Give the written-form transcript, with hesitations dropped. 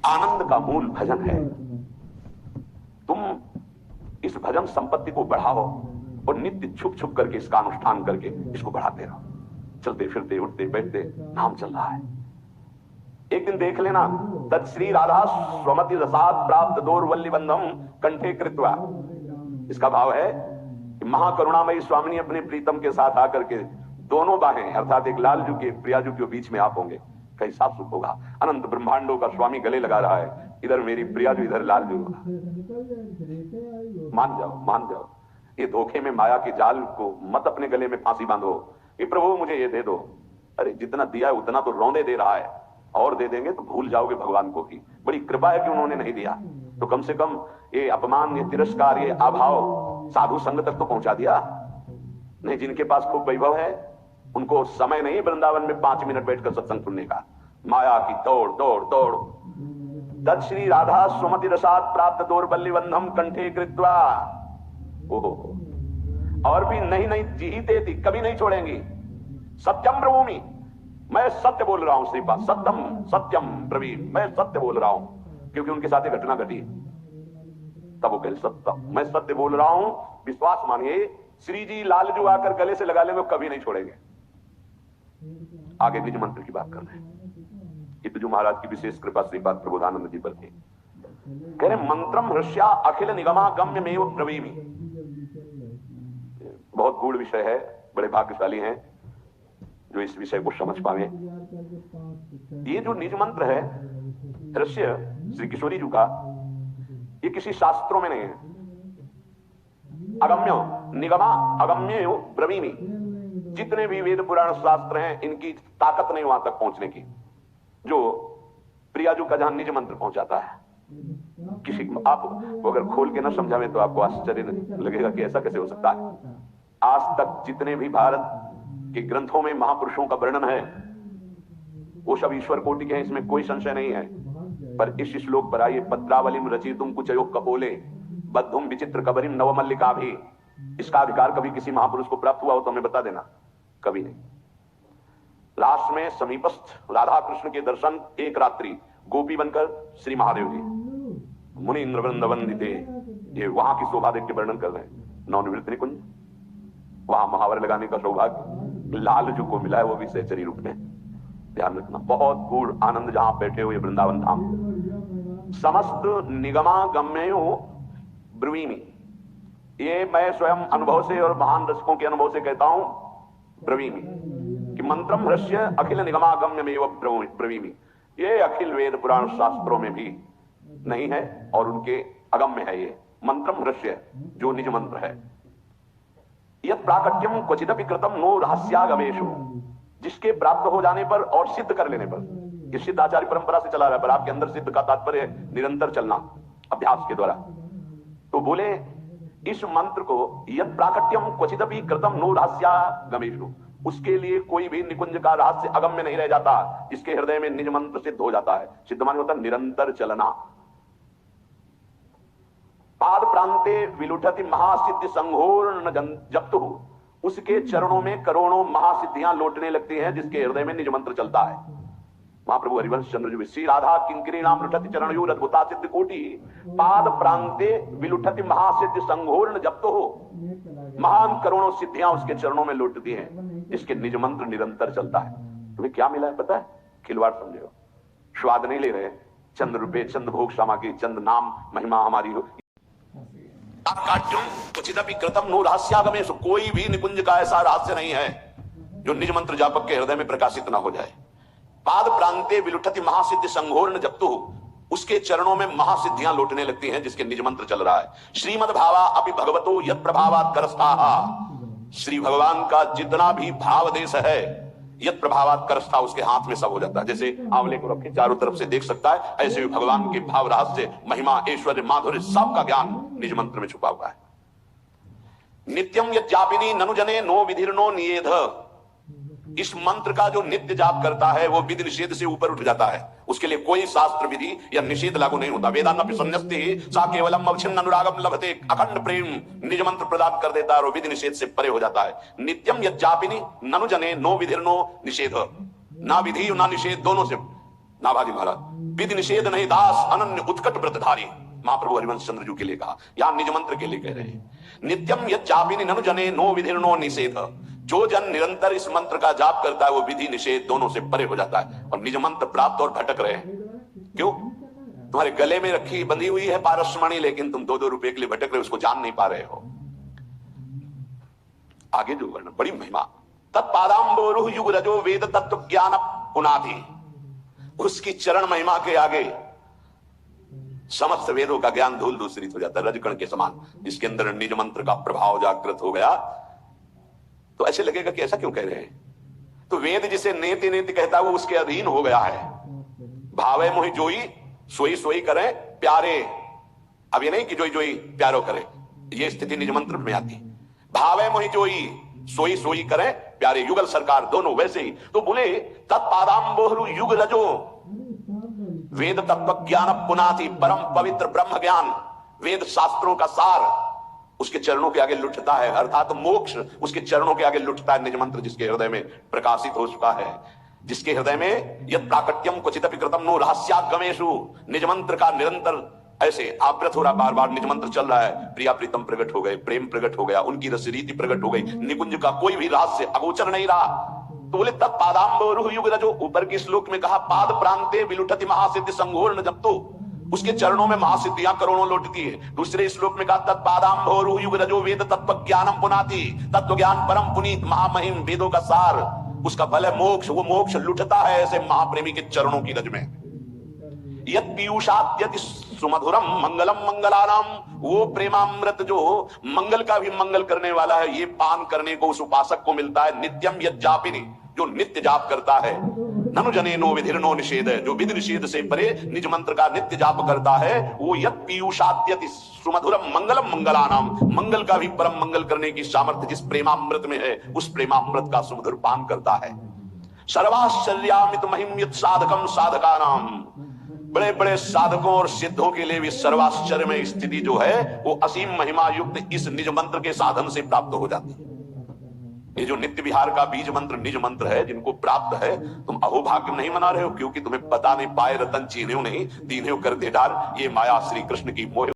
आनंद का मूल भजन है। तुम इस भजन संपत्ति को बढ़ाओ और नित्य छुप छुप करके इसका अनुष्ठान करके इसको बढ़ाते रहो। चलते फिरते उठते बैठते नाम चल रहा है। एक दिन देख लेना, तत् श्री राधा स्वमति रसाद प्राप्त दौर्वल्ली बंधम कंठे कृत्वा। इसका भाव है कि महाकरुणामयी स्वामिनी अपने प्रीतम के साथ आकर के दोनों बाहें अर्थात एक लालजू के प्रियाजू के बीच में आप होंगे, कैसा सुख होगा। अनंत ब्रह्मांडों का स्वामी गले लगा रहा है, इधर मेरी प्रियाजू इधर लालजू। मान जाओ मान जाओ, ये धोखे में माया के जाल को मत अपने गले में फांसी बांधो कि प्रभु मुझे ये दे दो। अरे जितना दिया है उतना तो रौंदे दे रहा है, और दे देंगे तो भूल जाओगे भगवान को भी। बड़ी कृपा है कि उन्होंने नहीं दिया, तो कम से कम ये अपमान, ये तिरस्कार, ये अभाव साधु संग तक तो पहुंचा दिया। नहीं, जिनके पास खूब वैभव है उनको समय नहीं वृंदावन में 5 मिनट बैठकर सत्संग सुनने का। माया की दौड़ दौड़ दौड़। तत् श्री राधा स्वमति रसाद प्राप्त दौर्बल्य बंधम कंठे कृत्वा। ओहो, और भी नहीं नहीं जीते थी, कभी नहीं छोड़ेंगी। सत्यम ब्रवीमि, मैं सत्य बोल रहा हूं श्रीपाद, सत्यम सत्यम ब्रवीमि, मैं सत्य बोल रहा हूं, क्योंकि उनके साथ एक घटना घटी। तब वो कहे सत्यम, मैं सत्य बोल रहा हूं, विश्वास मानिए। श्री जी लालजू आकर गले से लगा ले, वो कभी नहीं छोड़ेंगे। आगे निज मंत्र की बात कर रहे हैं। ये तो जो महाराज की विशेष कृपा श्रीपाद प्रबोधानंद जी पर थी। कह रहे मंत्रम हृष्या अखिल निगमा गम्य में ब्रवीमि। बहुत गूढ़ विषय है, बड़े भाग्यशाली हैं जो इस विषय को समझ पावे। ये जो निज मंत्र है दृश्य श्री किशोरी जी का, ये किसी शास्त्रों में नहीं है। अगम्य निगमा अगम्य ब्रवीमि, जितने भी वेद पुराण शास्त्र हैं इनकी ताकत नहीं वहां तक पहुंचने की, जो प्रियाजू का जहां निज मंत्र पहुंचाता है। किसी आप अगर खोल के ना समझावे तो आपको आश्चर्य लगेगा कि ऐसा कैसे हो सकता है। आज तक जितने भी भारत के ग्रंथों में महापुरुषों का वर्णन है वो सब ईश्वर कोटि के हैं, इसमें कोई संशय नहीं है। पर इस श्लोक पर आइए, पत्रावलिम रचितुम कुचयोग कपोले बद्धुम विचित्र कबरिम नवमल्लिका भी। इसका अधिकार कभी किसी महापुरुष को प्राप्त हुआ हो तो हमें बता देना, कभी नहीं। लास्ट में समीपस्थ राधा कृष्ण के दर्शन, एक रात्रि गोपी बनकर श्री महादेव जी मुनि इंद्र वृंद वंदिते, ये वहां की शोभा देख के वर्णन कर रहे हैं। नवनिवृत्त निकुंज, वहां महावर लगाने का सौभाग्य लालजू को मिला है, वो भी सहचरी रूप में। ध्यान रखना, बहुत गूढ़ आनंद जहां बैठे हुए वृंदावन धाम। समस्त निगमा गम्यो ब्रवीमि, ये मैं स्वयं अनुभव से और महान रसिकों के अनुभव से कहता हूं ब्रवीमि कि मंत्रम हृष्य अखिल निगमागम्य में ब्रवीमि। ये अखिल वेद पुराण शास्त्रों में भी नहीं है और उनके अगम्य है। ये मंत्रम हृष्य जो निज मंत्र है। यत् प्राकट्यम क्वचिदपि कृतम नो रहस्यागमेषु, जिसके प्राप्त हो जाने पर और सिद्ध कर लेने पर, ये सिद्ध आचार्य परंपरा से चला रहा है, पर आपके अंदर सिद्ध का तात्पर्य निरंतर चलना अभ्यास के द्वारा। तो बोले इस मंत्र को यत् प्राकट्यम क्वचिदपि कृतम नो रहस्यागमेषु, उसके लिए कोई भी निकुंज का रहस्य अगम्य नहीं रह जाता, इसके हृदय में निज मंत्र सिद्ध हो जाता है। सिद्ध माने होता निरंतर चलना। पाद प्रांते विलुठति महासिद्धि संघोर्ण जप्तु, उसके चरणों में करोड़ों महासिद्धियां लौटने लगती हैं जिसके हृदय में निज मंत्र चलता है। महाप्रभु हरिवंश चंद्र जी श्री राधा किंकरी नाम लुठति चरणयोर अद्भुता सिद्ध कोटि, पाद प्रांते विलुठति महासिद्धि संघोर्ण जप्तु, महान करोड़ों सिद्धियां उसके चरणों में लौटती हैं जिसके निज मंत्र निरंतर चलता है। तुम्हें क्या मिला है पता है? खिलवाड़ समझो, स्वाद नहीं ले रहे, चंद रुपए, चंद भोग सामग्री, चंद नाम महिमा हमारी हो। कृतम नो रहस्यागमेश, कोई भी निकुंज का ऐसा रहस्य नहीं है जो निज मंत्र जापक के हृदय में प्रकाशित ना हो जाए। पाद प्रांते विलुठति महासिद्धि संघोर्ण जप्तु, उसके चरणों में महासिद्धियां लौटने लगती हैं जिसके निज मंत्र चल रहा है। श्रीमद् भावा अपि भगवतो यत् प्रभावात् करस्ताः, श्री भगवान का जितना भी भाव देश है यत् प्रभावात् करस्ता, उसके हाथ में सब हो जाता है। जैसे आंवले को रखे चारों तरफ से देख सकता है, ऐसे भी भगवान के भाव रहस्य, महिमा, ऐश्वर्य, माधुर्य, सबका ज्ञान निज मंत्र में छुपा हुआ है। नित्यम यज्ञापिनी ननु जने नो विधिर्नो नियेध, इस मंत्र का जो नित्य जाप करता है वो विधि निषेध से ऊपर उठ जाता है, उसके लिए कोई शास्त्र विधि या निषेध लागू नहीं होता। वेदान्नपि संन्यस्ति सा केवलम अवच्छिन्न अनुरागम लभते, अखंड प्रेम निज मंत्र प्रदान कर देता है और विधि निषेध से परे हो जाता है। नित्यम यज्ञापिनी ननु जने नो विधिर्नो निषेध, ना विधि ना निषेध, दोनों से नाभाजी महाराज विधि निषेध नहीं दास अनन्य उत्कट व्रतधारी। महाप्रभु हरिवंश चंद्र जी के लिए कहा, यहां निज मंत्र के लिए कह रहे हैं। नित्यम यज्ञापिनी ननु जने नो विधि नो निषेध। जो जन निरंतर इस मंत्र का जाप करता है वो विधि निषेध दोनों से परे हो जाता है और निज मंत्र प्राप्त और भटक रहे हैं। क्यों? तुम्हारे गले में रखी बंधी हुई है पारसमणि, लेकिन तुम 2-2 रुपए के लिए भटक रहे हो, उसको जान नहीं पा रहे हो। आगे जो वर्णन, बड़ी महिमा। तत्पादाम्बोरु युग रजो वेद तत्व ज्ञान पुनाधि। उसकी चरण महिमा के आगे समस्त वेदों का ज्ञान धूल दूसरित हो जाता है, रजकण के समान। जिसके अंदर निज मंत्र का प्रभाव जागृत हो गया तो ऐसे लगेगा कि ऐसा क्यों कह रहे हैं। तो वेद जिसे नेति नेति कहता है वो उसके अधीन हो गया है। भावे मोहि जोई सोई सोई करें प्यारे। अब ये नहीं कि जोई जोई प्यारो करे, ये स्थिति निज मंत्र में आती। भावे मोहि जोई सोई सोई करें प्यारे, युगल सरकार दोनों वैसे ही। तो बोले तत्पादाम्बोरु युग रजो वेद तत्व ज्ञान पुनाति परम पवित्र ब्रह्म ज्ञान। वेद शास्त्रों का सार उसके चरणों के आगे लुटता है, अर्थात मोक्ष उसके चरणों के आगे लुटता है। निज मंत्र जिसके हृदय में प्रकाशित हो चुका है, जिसके हृदय में यत् प्राकट्यम क्वचिदपि कृतम नो रहस्यागमेषु। निज मंत्र का निरंतर ऐसे आवृत हो रहा, बार बार निज मंत्र चल रहा है। प्रिया प्रीतम प्रकट हो गए, प्रेम प्रकट हो गया, उनकी रस रीति प्रकट हो गई, निकुंज का कोई भी रहस्य अगोचर नहीं रहा। तो बोले तत्पादाम्बोरु युग रजो। ऊपर के श्लोक में कहा पाद प्रांते विलुठति महासिद्धि संघोर जब, तो उसके चरणों में महासिद्धियां करोड़ों लौटती है। दूसरे श्लोक में कहा तत्पादाम्बोरु युग रजो वेद तत्व ज्ञानम पुनाति। तत्व ज्ञान परम पुनीत महामहिम वेदों का सार, उसका फल है मोक्ष। वो मोक्ष लुटता है ऐसे महाप्रेमी के चरणों की रज में। यत् पीयूषाद्यति सुमधुरम मंगलम मंगलानाम। वो प्रेमामृत जो मंगल का भी मंगल करने वाला है, ये पान करने को उस उपासक को मिलता है। नित्यम यज्ञापिनी, जो नित्य जाप करता है। ननु जने नो विधि नो निषेध, जो विधि निषेध से परे निज मंत्र का नित्य जाप करता है। वो यत् पीयूषाद्यति सुमधुरम मंगलम मंगलानाम। मंगल का भी परम मंगल करने की सामर्थ्य जिस प्रेमामृत में है, उस प्रेमामृत का सुमधुर पान करता है। सर्वाश्चर्यामित महिम्यत साधकम साधकानाम। बड़े बड़े साधकों और सिद्धों के लिए भी सर्वाश्चर्य में स्थिति जो है वो असीम महिमा युक्त इस निज मंत्र के साधन से प्राप्त हो जाती है। ये जो नित्य विहार का बीज मंत्र निज मंत्र है, जिनको प्राप्त है, तुम अहोभाग्य नहीं मना रहे हो, क्योंकि तुम्हें पता नहीं, पाए रतन चीन्ह्यो नहीं, दीन्ह्यो कर दे डार। ये माया श्री कृष्ण की मोह